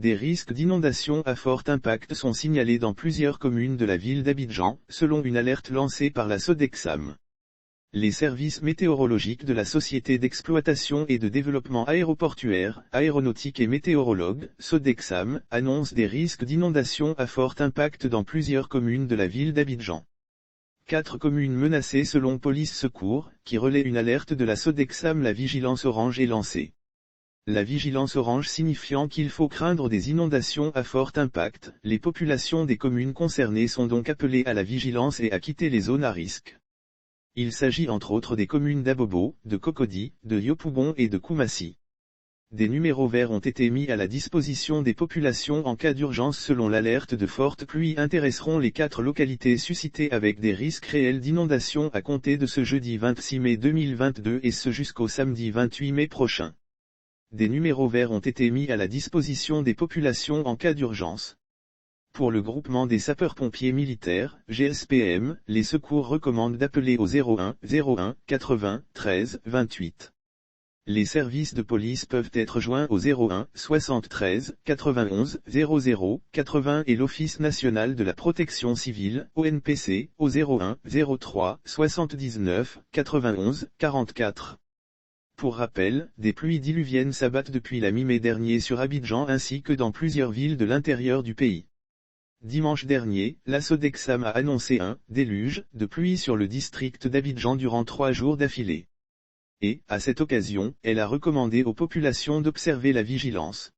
des risques d'inondation à fort impact sont signalés dans plusieurs communes de la ville d'Abidjan, selon une alerte lancée par la Sodexam. Les services météorologiques de la Société d'exploitation et de développement aéroportuaire, aéronautique et météorologue, Sodexam, annoncent des risques d'inondation à fort impact dans plusieurs communes de la ville d'Abidjan. 4 communes menacées selon Police Secours, qui relaie une alerte de la Sodexam. La vigilance orange est lancée. La vigilance orange signifiant qu'il faut craindre des inondations à fort impact, les populations des communes concernées sont donc appelées à la vigilance et à quitter les zones à risque. Il s'agit entre autres des communes d'Abobo, de Cocody, de Yopougon et de Koumassi. Des numéros verts ont été mis à la disposition des populations en cas d'urgence selon l'alerte. De fortes pluies intéresseront les 4 localités suscitées avec des risques réels d'inondation à compter de ce jeudi 26 mai 2022 et ce jusqu'au samedi 28 mai prochain. Des numéros verts ont été mis à la disposition des populations en cas d'urgence. Pour le groupement des sapeurs-pompiers militaires, GSPM, les secours recommandent d'appeler au 01 01 80 13 28. Les services de police peuvent être joints au 01 73 91 00 80 et l'Office national de la protection civile, ONPC, au 01 03 79 91 44. Pour rappel, des pluies diluviennes s'abattent depuis la mi-mai dernier sur Abidjan ainsi que dans plusieurs villes de l'intérieur du pays. Dimanche dernier, la Sodexam a annoncé un « déluge » de pluie sur le district d'Abidjan durant 3 jours d'affilée. Et, à cette occasion, elle a recommandé aux populations d'observer la vigilance.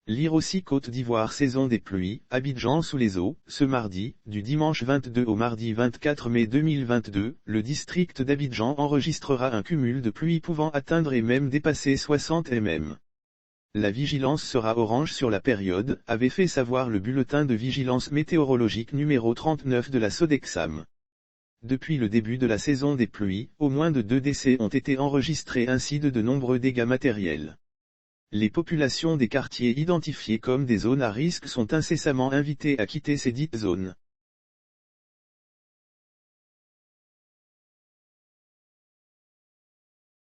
Lire aussi Côte d'Ivoire saison des pluies, Abidjan sous les eaux, ce mardi, du dimanche 22 au mardi 24 mai 2022, le district d'Abidjan enregistrera un cumul de pluie pouvant atteindre et même dépasser 60 mm. La vigilance sera orange sur la période, avait fait savoir le bulletin de vigilance météorologique numéro 39 de la Sodexam. Depuis le début de la saison des pluies, au moins 2 décès ont été enregistrés ainsi de nombreux dégâts matériels. Les populations des quartiers identifiés comme des zones à risque sont incessamment invitées à quitter ces dites zones.